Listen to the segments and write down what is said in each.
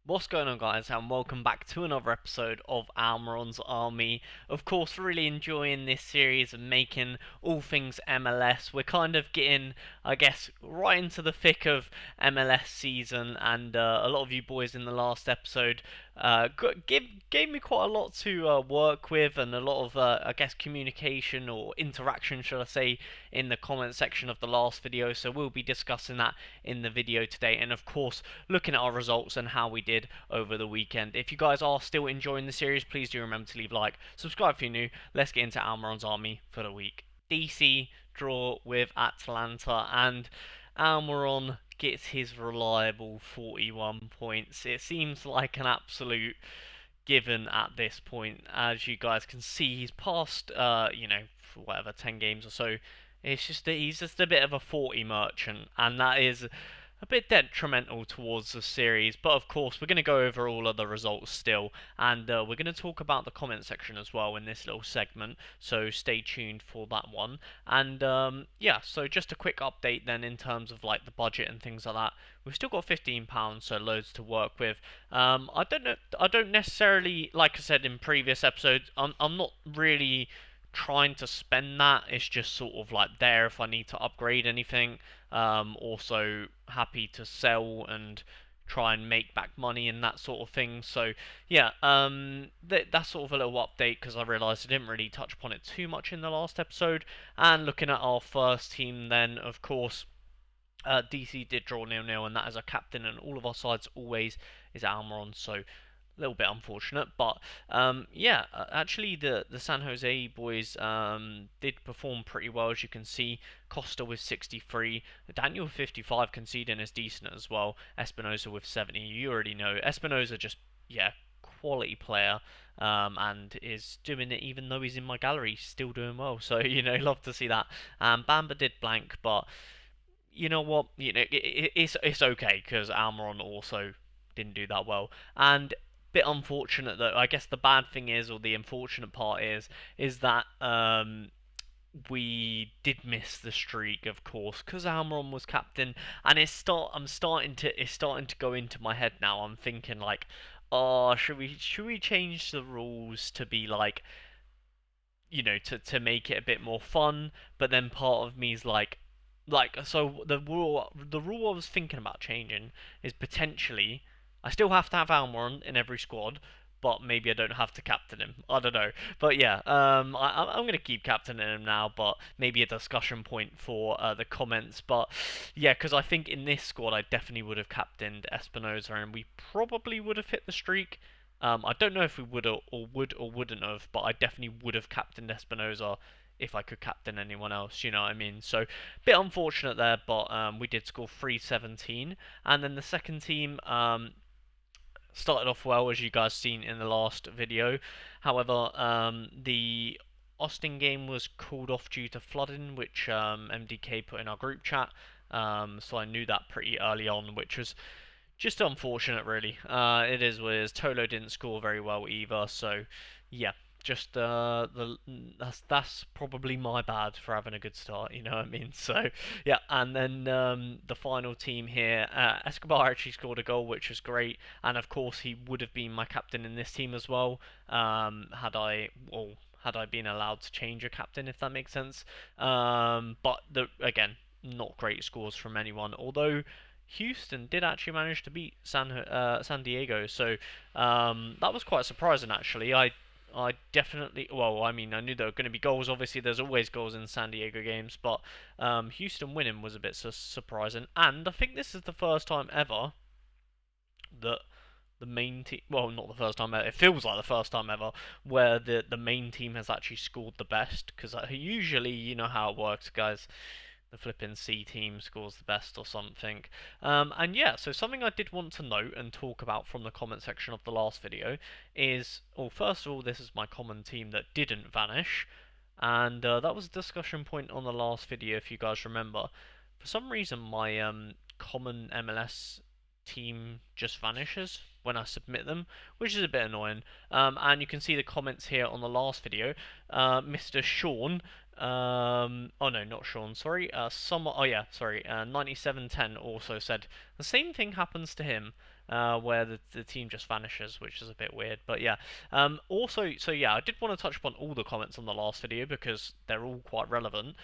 What's going on, guys, and welcome back to another episode of Almiron's Army. Of course, really enjoying this series and making all things MLS. We're kind of getting, I guess, right into the thick of MLS season, and a lot of you boys in the last episode gave me quite a lot to work with, and a lot of, I guess, communication or interaction, should I say, in the comment section of the last video. So we'll be discussing that in the video today, and of course, looking at our results and how we did over the weekend. If you guys are still enjoying the series, please do remember to leave a like, subscribe if you're new. Let's get into Almiron's Army for the week. DC draw with Atlanta, and Almiron gets his reliable 41 points. It seems like an absolute given at this point. As you guys can see, he's passed, for whatever, 10 games or so. He's just a bit of a 40 merchant, and that is a bit detrimental towards the series. But of course, we're going to go over all of the results still, and we're going to talk about the comment section as well in this little segment. So stay tuned for that one. And yeah, so just a quick update then in terms of like the budget and things like that. We've still got £15, so loads to work with. I don't know. I don't necessarily, like I said in previous episodes, I'm not really trying to spend that. It's just sort of like there if I need to upgrade anything. Also happy to sell and try and make back money and that sort of thing. So yeah, that's sort of a little update because I realised I didn't really touch upon it too much in the last episode. And looking at our first team, then of course. DC did draw 0-0, and that is our captain, and all of our sides always is Almiron, so a little bit unfortunate, but yeah, actually the San Jose boys did perform pretty well, as you can see. Costa with 63, Daniel with 55, conceding is decent as well. Espinosa with 70. You already know Espinosa, just quality player, and is doing it even though he's in my gallery, still doing well. So love to see that. Bamba did blank, but you know what? It's okay because Almiron also didn't do that well, and bit unfortunate though. I guess the bad thing is, or the unfortunate part is that we did miss the streak, of course, because Almiron was captain, and I'm it's starting to go into my head now. I'm thinking like, oh, should we change the rules to be like, to make it a bit more fun? But then part of me is like, so the rule I was thinking about changing is potentially I still have to have Almiron in every squad, but maybe I don't have to captain him. I don't know, but yeah, I'm gonna keep captaining him now, but maybe a discussion point for the comments. But yeah, because I think in this squad I definitely would have captained Espinosa, and we probably would have hit the streak. I don't know if we would or wouldn't have, but I definitely would have captained Espinosa if I could captain anyone else, you know what I mean? So, bit unfortunate there, but we did score 317. And then the second team started off well, as you guys seen in the last video. However, the Austin game was called off due to flooding, which MDK put in our group chat. So I knew that pretty early on, which was just unfortunate, really. It is what it is. Tolo didn't score very well either, so yeah, just that's probably my bad for having a good start. You know what I mean? So yeah, and then the final team here, Escobar actually scored a goal, which was great, and of course he would have been my captain in this team as well. Had I been allowed to change a captain, if that makes sense. But again, not great scores from anyone, although Houston did actually manage to beat San Diego, so that was quite surprising actually. I definitely, well, I mean, I knew there were going to be goals. Obviously, there's always goals in San Diego games, but Houston winning was a bit surprising. And I think this is the first time ever that the main team, well, not the first time ever, it feels like the first time ever, where the main team has actually scored the best, because usually, you know how it works, guys. The flipping C team scores the best or something. And yeah, so something I did want to note and talk about from the comment section of the last video is, well, first of all, this is my common team that didn't vanish, and that was a discussion point on the last video, if you guys remember. For some reason, my common MLS team just vanishes when I submit them, which is a bit annoying. And you can see the comments here on the last video. Mr. Sean, oh no, not Sean, sorry. Oh yeah, sorry. 9710 also said the same thing happens to him. where the team just vanishes, which is a bit weird. But yeah, also, so yeah, I did want to touch upon all the comments on the last video because they're all quite relevant.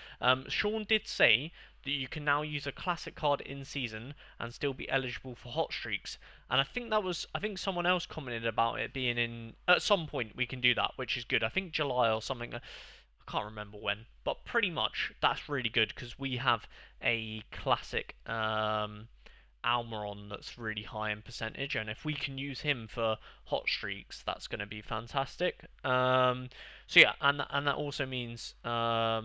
Sean did say that you can now use a classic card in season and still be eligible for hot streaks. And I think someone else commented about it being in at some point we can do that, which is good. I think July or something. I can't remember when, but pretty much that's really good because we have a classic Almiron that's really high in percentage, and if we can use him for hot streaks, that's going to be fantastic. So yeah, and that also means yeah,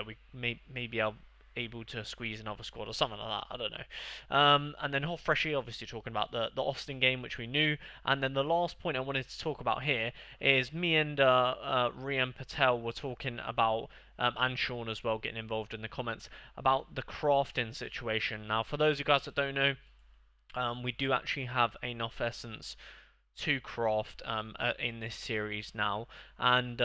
we maybe I'll able to squeeze another squad or something like that. I don't know. And then Hot Freshie, obviously talking about the Austin game, which we knew. And then the last point I wanted to talk about here is me and Rian Patel were talking about, and Sean as well, getting involved in the comments about the crafting situation. Now, for those of you guys that don't know, we do actually have enough essence to craft in this series now, and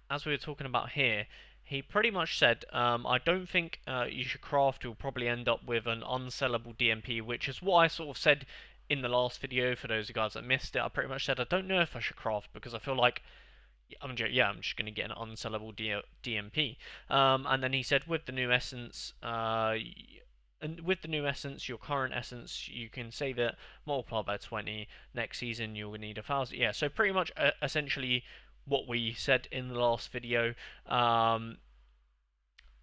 as we were talking about here, he pretty much said, I don't think you should craft. You'll probably end up with an unsellable DMP, which is what I sort of said in the last video. For those of you guys that missed it, I pretty much said I don't know if I should craft because I feel like I'm just going to get an unsellable DMP. And then he said with the new essence, and with the new essence, your current essence, you can save it, multiply by 20. Next season, you'll need 1,000. Yeah, so pretty much essentially what we said in the last video,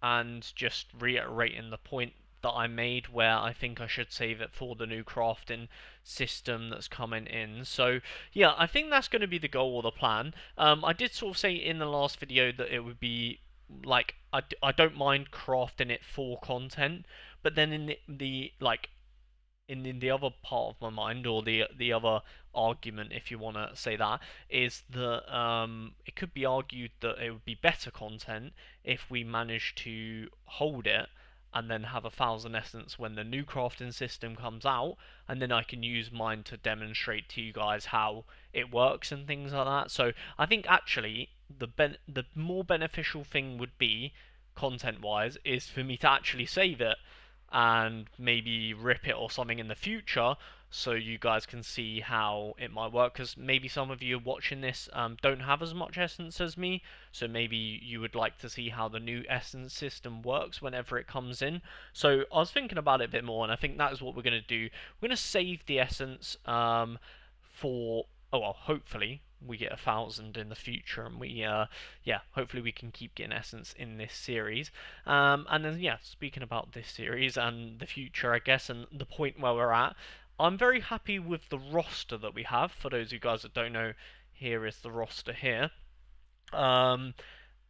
and just reiterating the point that I made where I think I should save it for the new crafting system that's coming in. So yeah, I think that's going to be the goal or the plan. I did sort of say in the last video that it would be like I don't mind crafting it for content, but then in the like in the other part of my mind, or the other argument, if you want to say that, is that it could be argued that it would be better content if we manage to hold it and then have 1,000 essence when the new crafting system comes out, and then I can use mine to demonstrate to you guys how it works and things like that. So I think actually the more beneficial thing would be, content wise, is for me to actually save it and maybe rip it or something in the future so you guys can see how it might work, because maybe some of you watching this don't have as much essence as me, so maybe you would like to see how the new essence system works whenever it comes in. So I was thinking about it a bit more, and I think that is what we're going to do. We're going to save the essence for, oh well, hopefully we get 1,000 in the future, and we yeah, hopefully we can keep getting essence in this series. And then yeah, speaking about this series and the future, I guess, and the point where we're at, I'm very happy with the roster that we have. For those of you guys that don't know, here is the roster here. And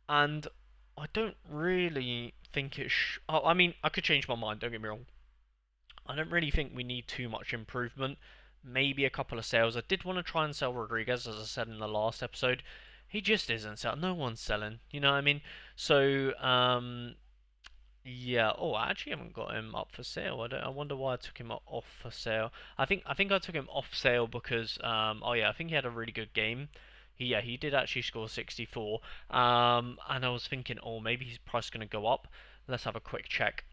I don't really think it I mean, I could change my mind, don't get me wrong. I don't really think we need too much improvement. Maybe a couple of sales. I did want to try and sell Rodriguez, as I said in the last episode. He just isn't selling. No one's selling. You know what I mean? So, yeah. Oh, I actually haven't got him up for sale. I wonder why I took him off for sale. I think I took him off sale because oh yeah, I think he had a really good game. He did actually score 64. And I was thinking, oh, maybe his price is going to go up. Let's have a quick check.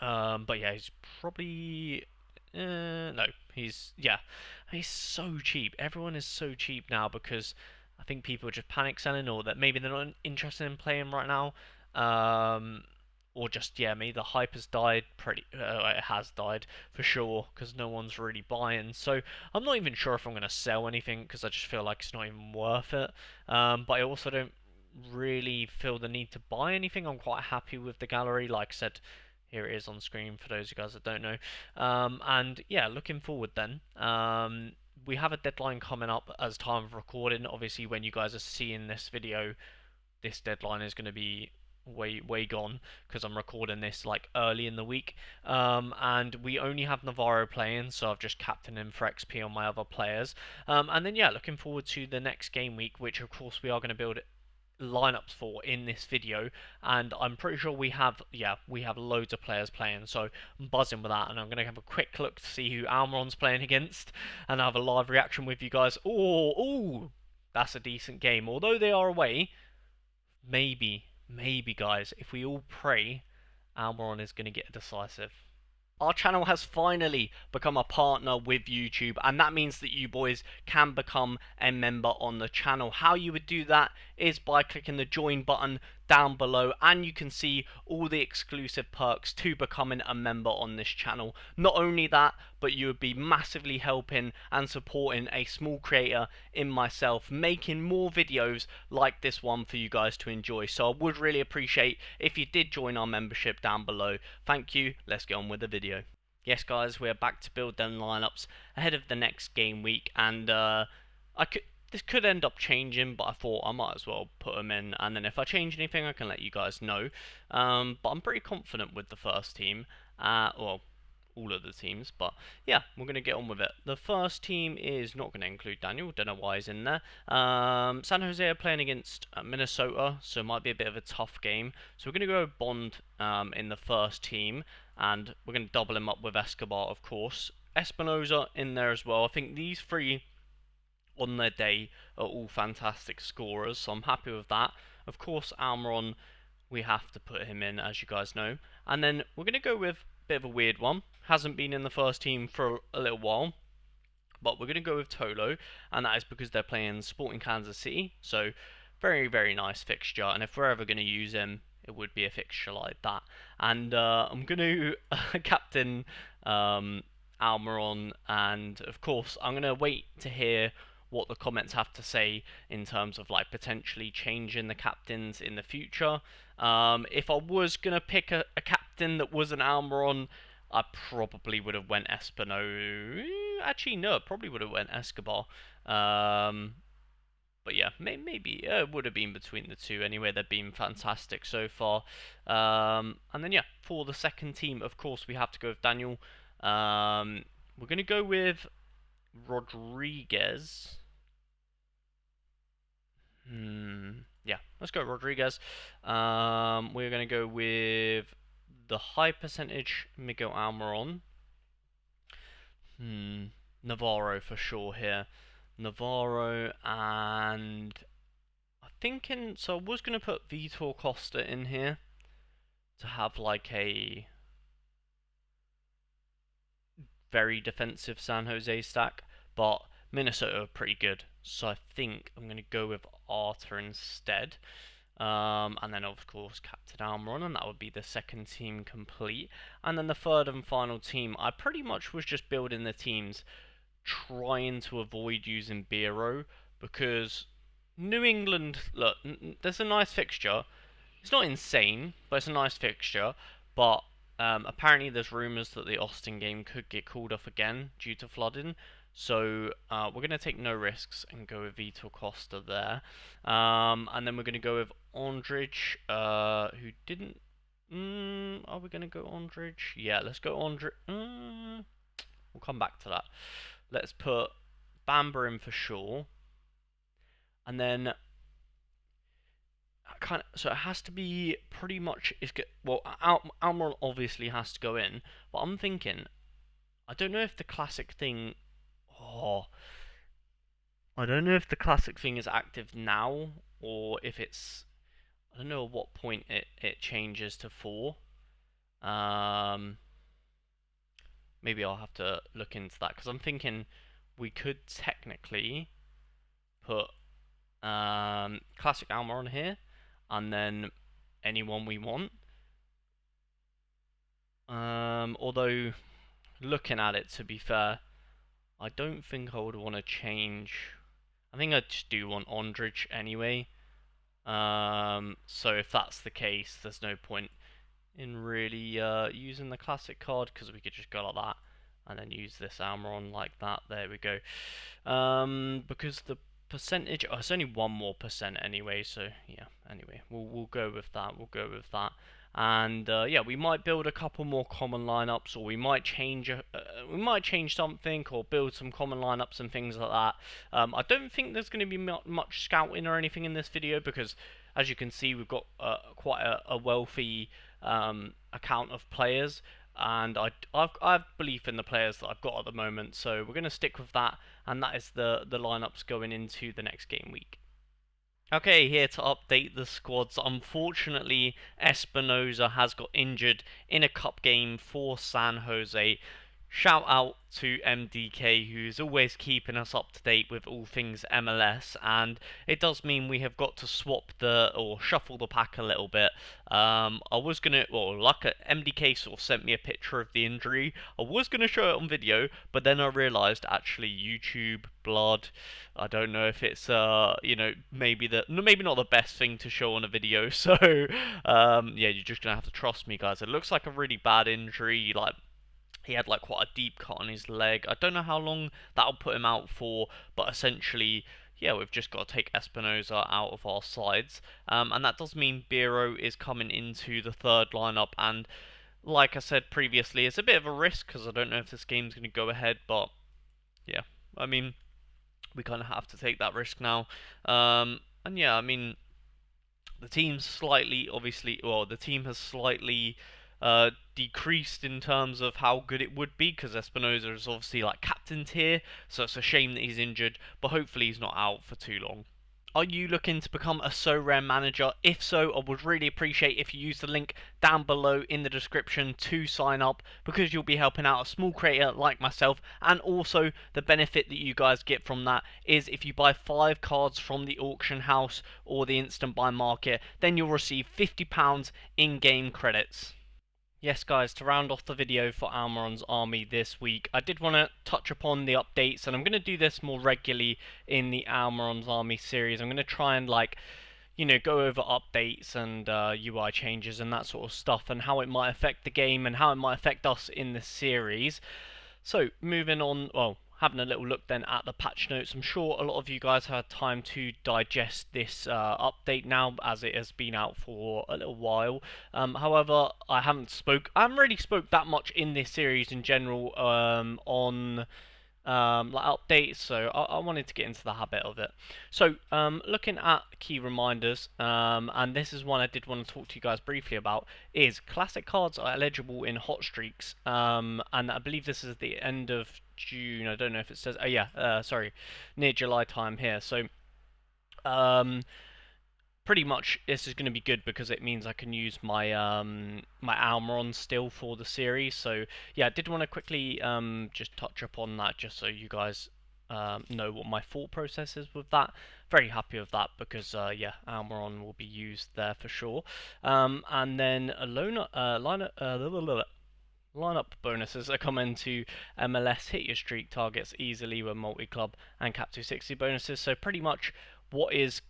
But yeah, he's probably no, he's so cheap. Everyone is so cheap now because I think people are just panic selling, or that maybe they're not interested in playing right now. Or just yeah, maybe the hype has died. It has died for sure because no one's really buying. So I'm not even sure if I'm going to sell anything because I just feel like it's not even worth it. But I also don't really feel the need to buy anything. I'm quite happy with the gallery. Like I said, here it is on screen for those of you guys that don't know. And yeah, looking forward then. We have a deadline coming up as time of recording. Obviously, when you guys are seeing this video, this deadline is going to be way gone because I'm recording this like early in the week. And we only have Navarro playing, so I've just captained him for XP on my other players. And then yeah, looking forward to the next game week, which of course we are going to build lineups for in this video, and I'm pretty sure we have loads of players playing, so I'm buzzing with that. And I'm going to have a quick look to see who Almiron's playing against and have a live reaction with you guys. Oh, that's a decent game, although they are away. Maybe guys, if we all pray, Almiron is going to get a decisive. our channel has finally become a partner with YouTube, and that means that you boys can become a member on the channel. How you would do that is by clicking the join button down below, and you can see all the exclusive perks to becoming a member on this channel. Not only that, but you would be massively helping and supporting a small creator in myself, making more videos like this one for you guys to enjoy. So I would really appreciate if you did join our membership down below. Thank you. Let's get on with the video. Yes, guys, we're back to build them lineups ahead of the next game week, and this could end up changing, but I thought I might as well put them in, and then if I change anything, I can let you guys know. But I'm pretty confident with the first team. Well, all of the teams, but yeah, we're going to get on with it. The first team is not going to include Daniel, don't know why he's in there. San Jose are playing against Minnesota, so it might be a bit of a tough game. So we're going to go Bond in the first team, and we're going to double him up with Escobar, of course. Espinoza in there as well. I think these three on their day are all fantastic scorers, so I'm happy with that. Of course, Almiron, we have to put him in, as you guys know. And then we're going to go with a bit of a weird one. Hasn't been in the first team for a little while, but we're going to go with Tolo, and that is because they're playing Sporting Kansas City, so very, very nice fixture, and if we're ever going to use him, it would be a fixture like that. And I'm going to captain Almiron, and of course I'm going to wait to hear what the comments have to say in terms of like potentially changing the captains in the future. If I was going to pick a captain that was an Almiron, I probably would have went Espino. Actually, no, I probably would have went Escobar. But yeah, maybe it would have been between the two anyway. They've been fantastic so far. And then yeah, for the second team, of course, we have to go with Daniel. We're going to go with Rodriguez. Yeah, let's go Rodriguez. We're going to go with the high percentage Miguel Almiron. Navarro for sure here. Navarro, and I'm thinking, so I was going to put Vitor Costa in here to have like a very defensive San Jose stack, but Minnesota are pretty good, so I think I'm going to go with Arthur instead. And then of course Captain Almiron, and that would be the second team complete. And then the third and final team, I pretty much was just building the teams trying to avoid using Biro, because New England, look, there's a nice fixture. It's not insane, but it's a nice fixture. But apparently there's rumours that the Austin game could get called off again due to flooding. So we're going to take no risks and go with Vitor Costa there. And then we're going to go with Ondrej, who didn't... are we going to go Ondrej? Yeah, let's go Ondrej. We'll come back to that. Let's put Bamba in for sure. And then so it has to be pretty much, well, Almiron obviously has to go in, but I'm thinking, I don't know if the classic thing, I don't know if the classic thing is active now, or if it's, I don't know at what point it changes to 4. Maybe I'll have to look into that, because I'm thinking we could technically put classic Almiron here, and then anyone we want. Although, looking at it, to be fair, I don't think I would want to change. I think I just do want Ondrej anyway. So if that's the case, there's no point in really using the classic card, because we could just go like that and then use this Almiron like that. There we go. Because the percentage, it's only 1 more percent anyway, so yeah, anyway, we'll go with that. And yeah, we might build a couple more common lineups, or we might change something, or build some common lineups and things like that. I don't think there's going to be much scouting or anything in this video, because as you can see, we've got quite a wealthy account of players, and I have belief in the players that I've got at the moment, so we're going to stick with that, and that is the lineups going into the next game week. Okay, here to update the squads. Unfortunately, Espinoza has got injured in a cup game for San Jose. Shout out to MDK, who's always keeping us up to date with all things MLS, and it does mean we have got to swap or shuffle the pack a little bit. I was gonna, well, like MDK sort of sent me a picture of the injury. I was gonna show it on video, but then I realised actually YouTube, blood. I don't know if it's maybe not the best thing to show on a video. So yeah, you're just gonna have to trust me, guys. It looks like a really bad injury. Like he had like quite a deep cut on his leg. I don't know how long that'll put him out for, but essentially, yeah, we've just got to take Espinoza out of our sides, and that does mean Biro is coming into the third lineup. And like I said previously, it's a bit of a risk because I don't know if this game's going to go ahead, but yeah, I mean, we kind of have to take that risk now. And yeah, I mean, the team's slightly, obviously, well, the team has slightly decreased in terms of how good it would be because Espinoza is obviously like captained here, so it's a shame that he's injured, but hopefully he's not out for too long. Are you looking to become a Sorare manager? If so, I would really appreciate if you use the link down below in the description to sign up, because you'll be helping out a small creator like myself, and also the benefit that you guys get from that is if you buy 5 cards from the auction house or the instant buy market, then you'll receive £50 in-game credits. Yes, guys, to round off the video for Almiron's army this week, I did want to touch upon the updates, and I'm going to do this more regularly in the Almiron's army series. I'm going to try and, like, go over updates and UI changes and that sort of stuff, and how it might affect the game and how it might affect us in the series. So, moving on, well, having a little look then at the patch notes. I'm sure a lot of you guys have had time to digest this update now, as it has been out for a little while. However, I haven't really spoke that much in this series in general on like updates, so I wanted to get into the habit of it. So, looking at key reminders, and this is one I did want to talk to you guys briefly about, is classic cards are eligible in hot streaks, and I believe this is the end of June. I don't know if it says, oh yeah, sorry, near July time here. So, pretty much this is going to be good because it means I can use my my Almiron still for the series. So yeah, I did want to quickly just touch upon that just so you guys know what my thought process is with that. Very happy with that because yeah, Almiron will be used there for sure. And then a lineup bonuses that come into MLS: hit your streak targets easily with multi-club and cap 260 bonuses. So pretty much what is,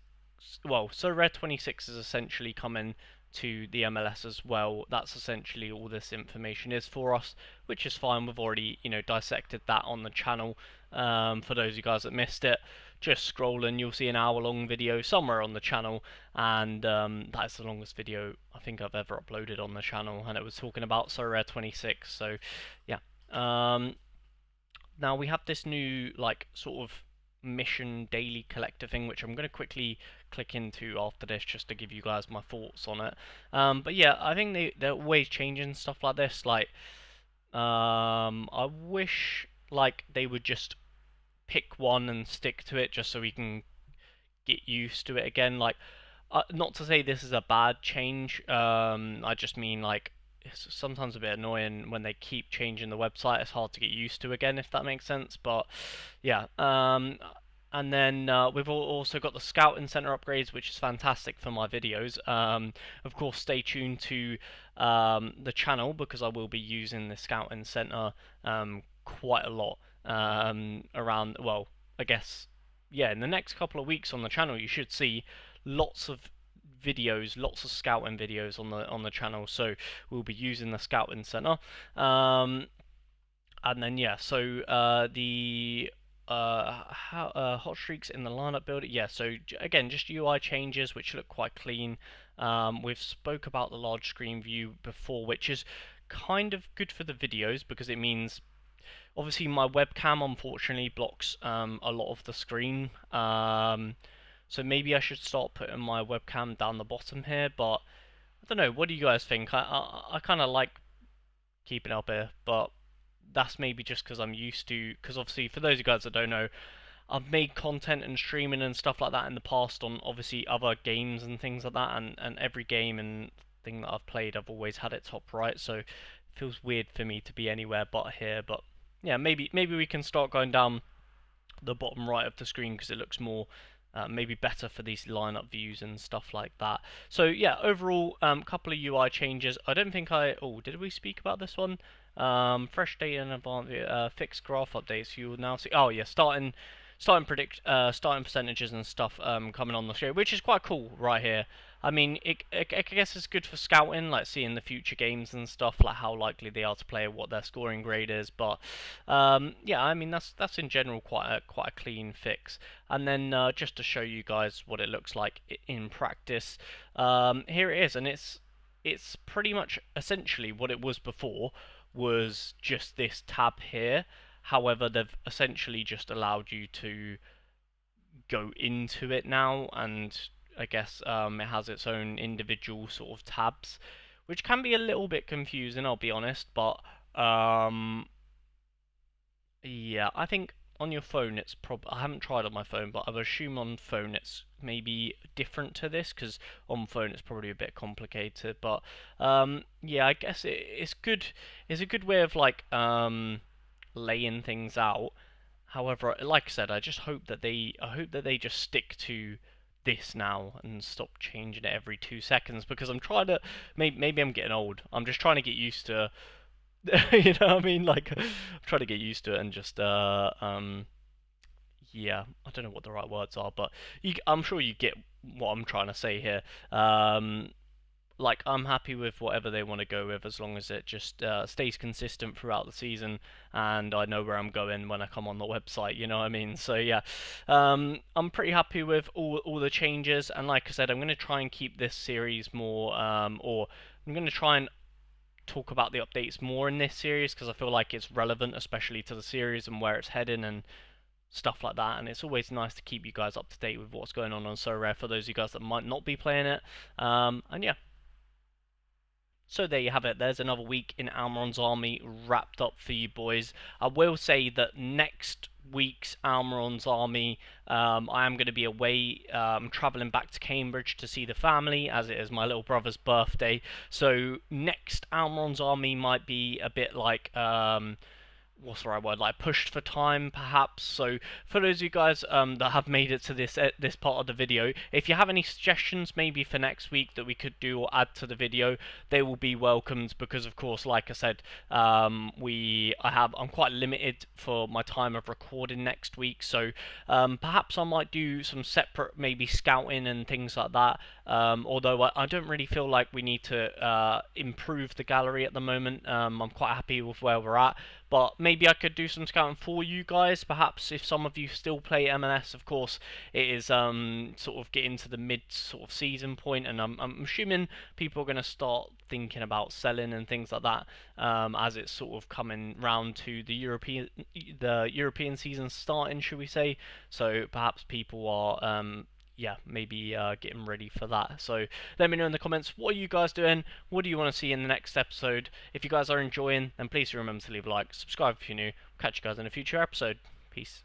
well, so Red 26 is essentially coming to the MLS as well. That's essentially all this information is for us, which is fine. We've already, dissected that on the channel. For those of you guys that missed it, just scroll and you'll see an hour-long video somewhere on the channel, and that's the longest video I think I've ever uploaded on the channel, and it was talking about Sorare 26. So, yeah. Now we have this new, like, sort of mission daily collector thing, which I'm going to quickly click into after this just to give you guys my thoughts on it. But yeah, I think they're always changing stuff like this. Like, I wish like they would just pick one and stick to it just so we can get used to it again. Like, not to say this is a bad change. I just mean like it's sometimes a bit annoying when they keep changing the website. It's hard to get used to again, if that makes sense. But yeah, and then we've also got the Scouting Center upgrades, which is fantastic for my videos. Of course, stay tuned to the channel because I will be using the Scouting Center quite a lot around, well, I guess, yeah, in the next couple of weeks on the channel, you should see lots of videos, lots of scouting videos on the channel. So we'll be using the Scouting Center, and then yeah, so the hot streaks in the lineup builder. Yeah, so again, just UI changes which look quite clean. We've spoke about the large screen view before, which is kind of good for the videos because it means obviously my webcam unfortunately blocks a lot of the screen. So maybe I should start putting my webcam down the bottom here, but I don't know. What do you guys think? I kind of like keeping it up here, but that's maybe just because I'm used to. Because obviously, for those of you guys that don't know, I've made content and streaming and stuff like that in the past on obviously other games and things like that, and every game and thing that I've played, I've always had it top right. So it feels weird for me to be anywhere but here. But yeah, maybe we can start going down the bottom right of the screen because it looks more maybe better for these lineup views and stuff like that. So yeah, overall, couple of UI changes. I don't think did we speak about this one? Fresh data and advanced fixed graph updates. You will now see. Oh yeah, starting percentages and stuff coming on the show, which is quite cool right here. I mean, I guess it's good for scouting, like seeing the future games and stuff, like how likely they are to play, what their scoring grade is. But yeah, I mean that's in general quite a clean fix. And then just to show you guys what it looks like in practice, here it is, and it's pretty much essentially what it was before, was just this tab here. However, they've essentially just allowed you to go into it now, and I guess it has its own individual sort of tabs, which can be a little bit confusing, I'll be honest. But yeah, I think on your phone it's I haven't tried on my phone, but I would assume on phone it's maybe different to this, because on phone it's probably a bit complicated. But yeah, I guess it's good. It's a good way of like laying things out. However, like I said, I hope that they just stick to this now and stop changing it every 2 seconds, because I'm trying to maybe I'm getting old. I'm just trying to get used to you know what I mean? Like I'm trying to get used to it and just yeah, I don't know what the right words are, but I'm sure you get what I'm trying to say here. Like I'm happy with whatever they want to go with, as long as it just stays consistent throughout the season, and I know where I'm going when I come on the website. You know what I mean? So yeah, I'm pretty happy with all the changes, and like I said, I'm going to try and keep this series more, or I'm going to try and talk about the updates more in this series, because I feel like it's relevant, especially to the series and where it's heading and stuff like that. And it's always nice to keep you guys up to date with what's going on Sorare for those of you guys that might not be playing it. And yeah. So there you have it. There's another week in Almiron's army wrapped up for you boys. I will say that next week's Almiron's army, I am going to be away, travelling back to Cambridge to see the family, as it is my little brother's birthday. So next Almiron's army might be a bit like what's the right word, like pushed for time perhaps. So for those of you guys that have made it to this part of the video, if you have any suggestions maybe for next week that we could do or add to the video, they will be welcomed, because of course, like I said, I'm quite limited for my time of recording next week. So perhaps I might do some separate maybe scouting and things like that, although I don't really feel like we need to improve the gallery at the moment. I'm quite happy with where we're at, but maybe I could do some scouting for you guys. Perhaps if some of you still play MLS, of course, it is sort of getting to the mid sort of season point, and I'm assuming people are going to start thinking about selling and things like that as it's sort of coming round to the European season starting, should we say? So perhaps people are yeah, maybe getting ready for that. So let me know in the comments, what are you guys doing? What do you want to see in the next episode? If you guys are enjoying, then please remember to leave a like, subscribe if you're new. Catch you guys in a future episode. Peace.